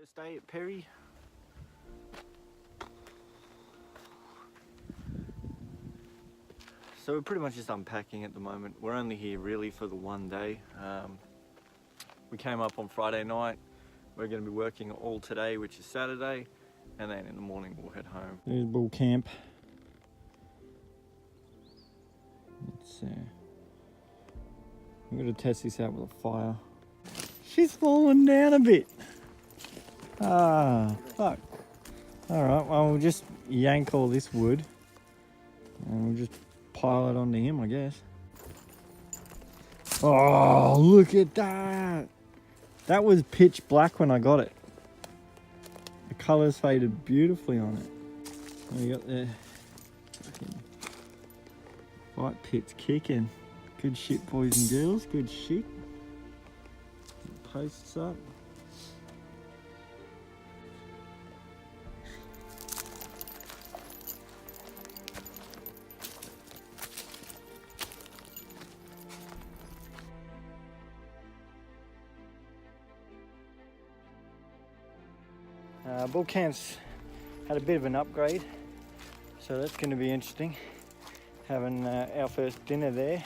First day at Perry. So we're pretty much just unpacking at the moment. We're only here really for the one day. We came up on Friday night. We're going to be working all today, which is Saturday, and then in the morning we'll head home. There's bull camp. I'm going to test this out with a fire. She's fallen down a bit. Ah, fuck. Alright, well we'll just yank all this wood and we'll just pile it onto him, I guess. Oh, look at that! That was pitch black when I got it. The colours faded beautifully on it. What you got there? White pit's kicking. Good shit, boys and girls, good shit. Posts up. Bull camp's had a bit of an upgrade, so that's going to be interesting. Having our first dinner there.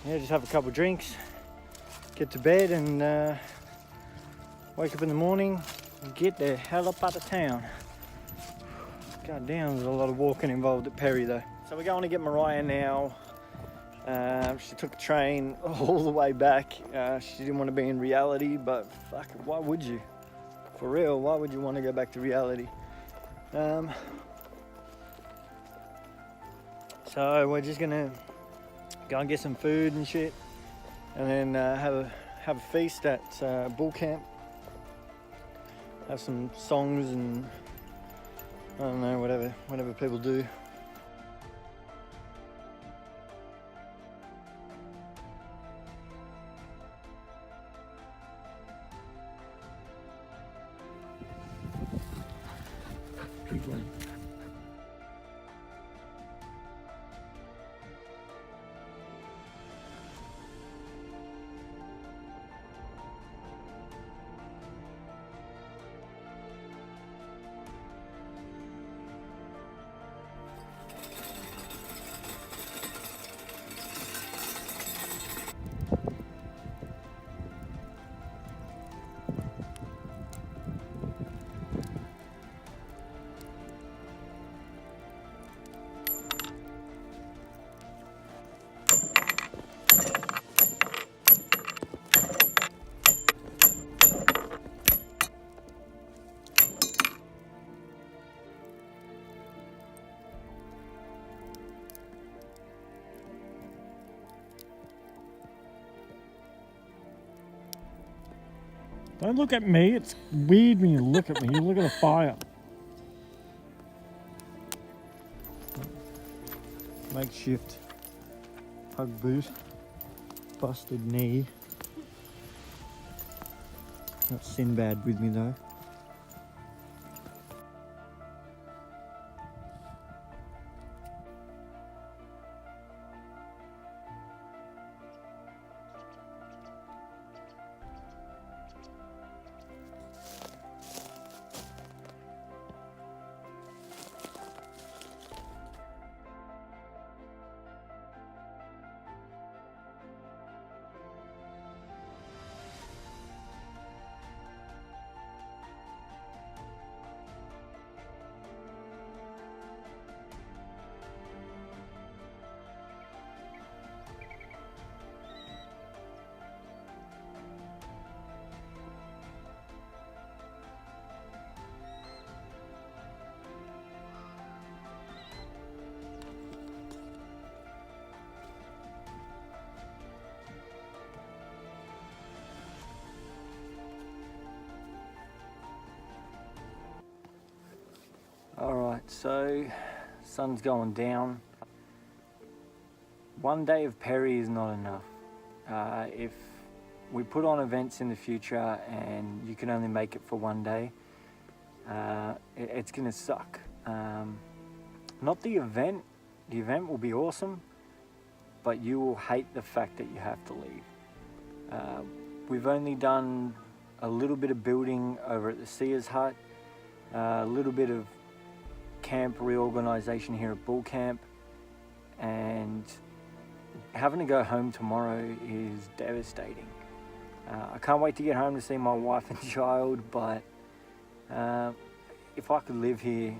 Yeah, just have a couple of drinks, get to bed, and wake up in the morning and get the hell up out of town. God damn, there's a lot of walking involved at Perry though. So we're going to get Mariah now. She took a train all the way back. She didn't want to be in reality, but fuck, why would you? For real, why would you want to go back to reality? So we're just gonna go and get some food and shit, and then have a feast at bull camp. Have some songs and I don't know, whatever people do. Don't look at me, it's weird when you look at me. You look at the fire. Makeshift pug boot, busted knee. Not Sinbad with me though. Alright, so sun's going down. One day of Perry is not enough. If we put on events in the future and you can only make it for one day, it's gonna suck. Not the event will be awesome, but you will hate the fact that you have to leave. We've only done a little bit of building over at the Seers Hut, a little bit of camp reorganisation here at Bull Camp, and having to go home tomorrow is devastating. I can't wait to get home to see my wife and child, but if I could live here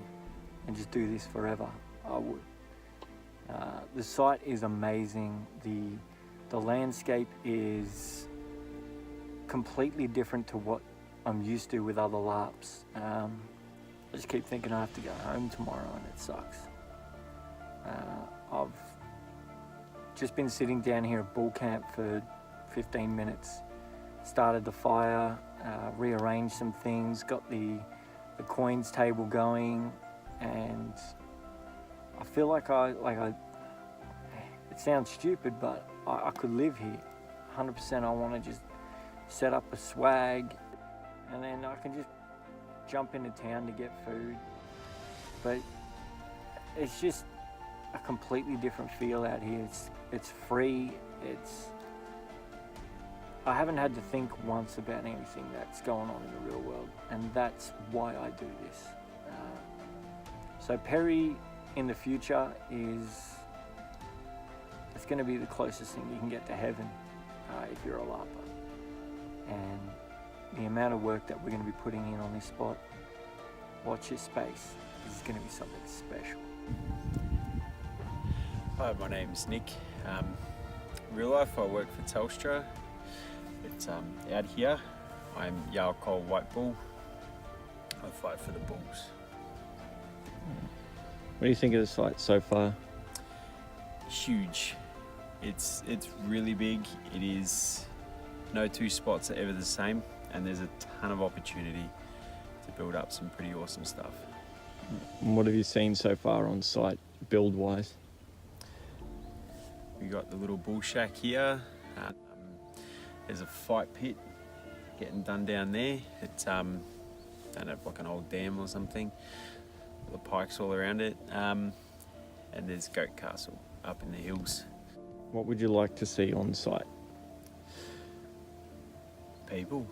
and just do this forever, I would. The site is amazing. The landscape is completely different to what I'm used to with other Larps. I just keep thinking I have to go home tomorrow and it sucks. I've just been sitting down here at Bull Camp for 15 minutes, started the fire, rearranged some things, got the coins table going, and I feel like it sounds stupid, but I could live here. 100%. I want to just set up a swag, and then I can just jump into town to get food. But it's just a completely different feel out here. It's free. I haven't had to think once about anything that's going on in the real world, and that's why I do this. So Perry in the future it's going to be the closest thing you can get to heaven if you're a Larper. And the amount of work that we're going to be putting in on this spot, watch this space. This is going to be something special. Hi, my name's Nick. Real life, I work for Telstra. It's out here. I'm Yarkol White Bull. I fight for the Bulls. What do you think of the site so far? Huge. It's really big. It is. No two spots are ever the same, and there's a ton of opportunity to build up some pretty awesome stuff. And what have you seen so far on site, build-wise? We got the little bull shack here. There's a fight pit getting done down there. It's don't have like an old dam or something. The pikes all around it. And there's Goat Castle up in the hills. What would you like to see on site? People.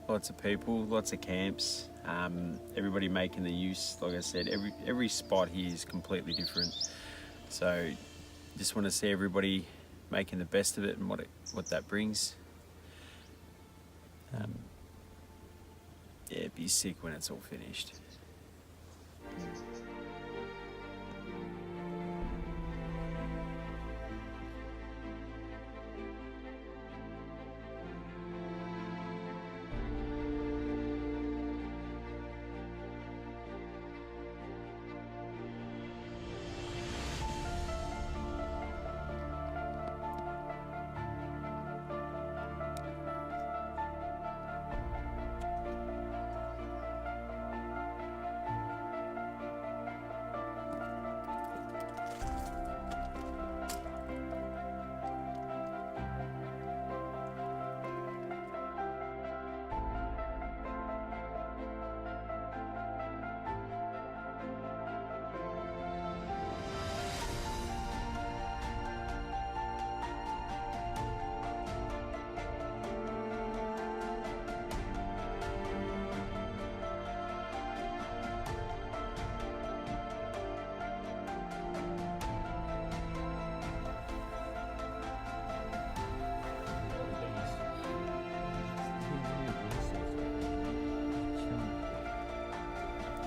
Lots of people, lots of camps. Everybody making the use. Like I said, every spot here is completely different. So just want to see everybody making the best of it and what that brings. Yeah, it'd be sick when it's all finished.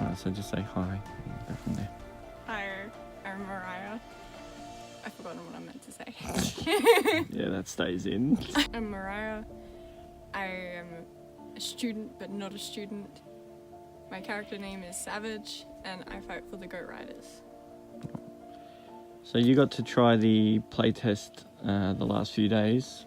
Alright, so just say hi and go from there. Hi, I'm Mariah. I've forgotten what I meant to say. Yeah, that stays in. I'm Mariah. I am a student, but not a student. My character name is Savage, and I fight for the Goat Riders. So you got to try the playtest the last few days.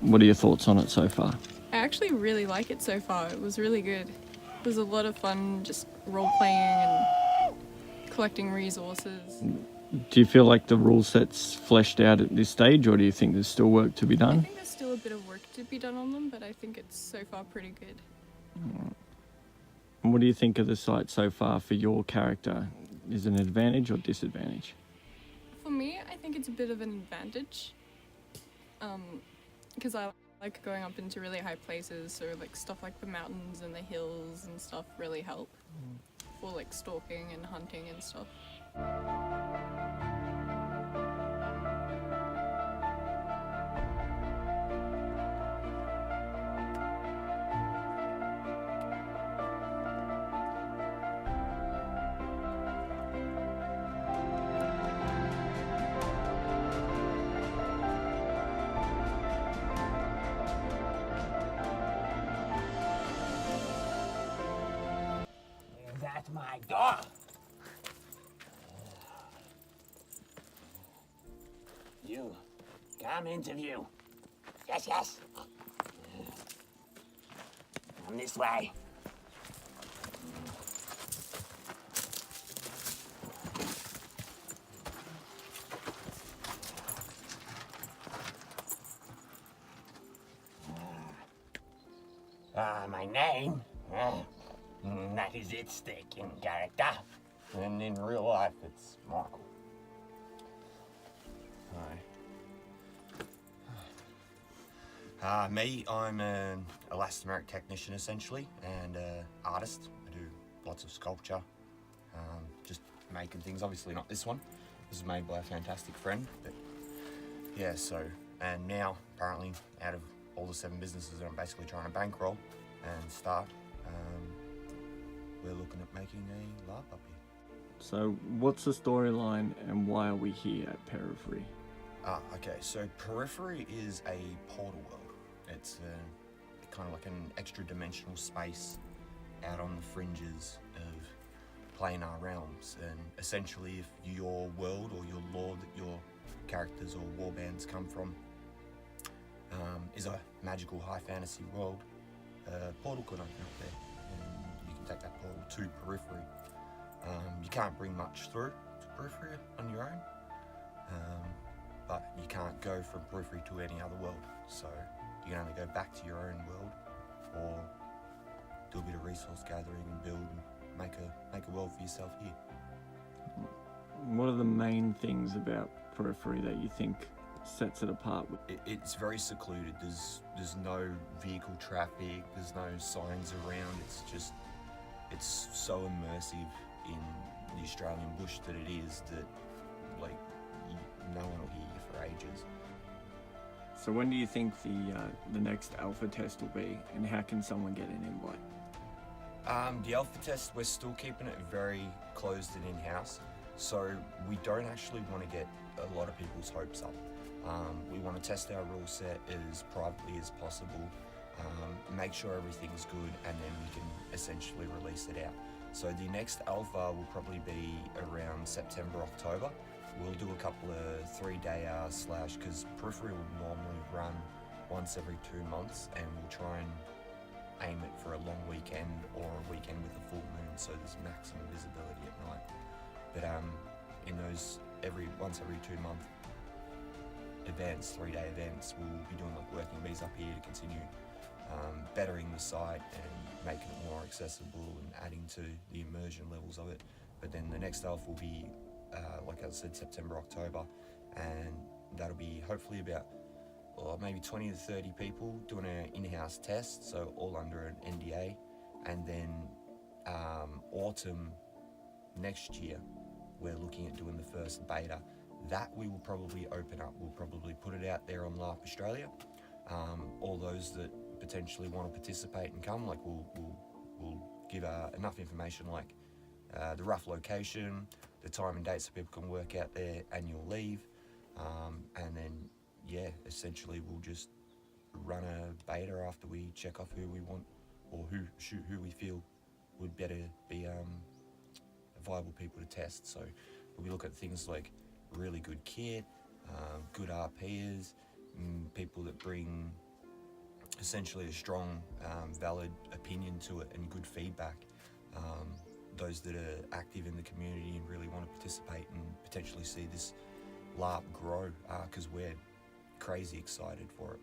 What are your thoughts on it so far? I actually really like it so far. It was really good. It was a lot of fun just role-playing and collecting resources. Do you feel like the rule set's fleshed out at this stage, or do you think there's still work to be I done? think there's still a bit of work to be done on them, but I think it's so far pretty good. And what do you think of the site so far for your character? Is it an advantage or disadvantage? For me, I think it's a bit of an advantage, because I Like going up into really high places, so like stuff like the mountains and the hills and stuff really help for like stalking and hunting and stuff. That's my dog. You, come interview. Yes, yes. Come this way. My name, that is its stick in character. And in real life, it's Michael. Hi. Me, I'm an elastomeric technician essentially, and artist. I do lots of sculpture, just making things. Obviously not this one. This is made by a fantastic friend. But yeah, so, and now apparently out of all the 7 businesses that I'm basically trying to bankroll and start, we're looking at making a Larp up here. So what's the storyline and why are we here at Periphery? Okay, so Periphery is a portal world. It's kind of like an extra dimensional space out on the fringes of planar realms, and essentially if your world or your lore that your characters or warbands come from is a magical high fantasy world, a portal could open up there and you can take that portal to Periphery. You can't bring much through to Periphery on your own, but you can't go from Periphery to any other world, so you can only go back to your own world or do a bit of resource gathering and build and make a world for yourself here. What are the main things about Periphery that you think sets it apart? It's very secluded. There's no vehicle traffic, there's no signs around. It's so immersive in the Australian bush that it is that like no one will hear you for ages. So when do you think the next alpha test will be, and how can someone get an invite? The alpha test, we're still keeping it very closed and in-house, so we don't actually want to get a lot of people's hopes up. We want to test our rule set as privately as possible, make sure everything's good, and then we can essentially release it out. So the next alpha will probably be around September, October. We'll do a couple of 3-day hours because Periphery will normally run once every 2 months, and we'll try and aim it for a long weekend or a weekend with a full moon, so there's maximum visibility at night. But in those once every 2 month events, 3-day events, we'll be doing like working bees up here to continue bettering the site and making it more accessible and adding to the immersion levels of it. But then the next alpha will be like I said, September, October, and that'll be hopefully about maybe 20 to 30 people doing an in-house test, so all under an NDA. And then autumn next year, we're looking at doing the first beta. That we will probably open up. We'll probably put it out there on Larp Australia. All those that potentially want to participate and come, like we'll give enough information, like the rough location, the time and date, so people can work out their annual leave, and then yeah, essentially we'll just run a beta after we check off who we want or who we feel would better be viable people to test. So we'll be looking at things like really good kit, good RPers, people that bring essentially a strong, valid opinion to it and good feedback. Those that are active in the community and really want to participate and potentially see this Larp grow, because we're crazy excited for it.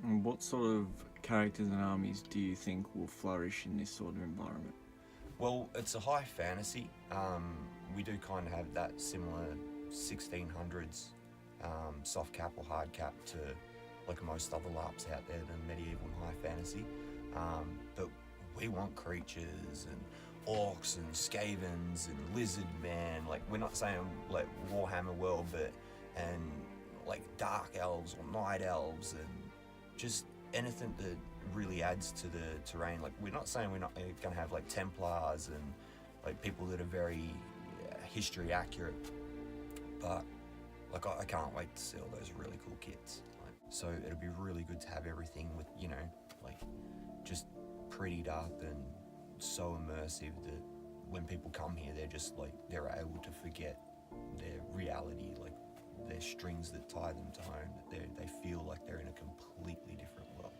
And what sort of characters and armies do you think will flourish in this sort of environment? Well, it's a high fantasy. We do kind of have that similar 1600s soft cap or hard cap to like most other LARPs out there than medieval and high fantasy. But we want creatures and orcs and skavens and lizard man. Like, we're not saying like Warhammer world, but and like dark elves or night elves and just anything that really adds to the terrain. Like, we're not saying we're not gonna have like Templars and like people that are very history accurate, but like I can't wait to see all those really cool kits. Like, so it'll be really good to have everything with, you know, like just prettied up and so immersive that when people come here, they're just like, they're able to forget their reality, like their strings that tie them to home, that they feel like they're in a completely different world.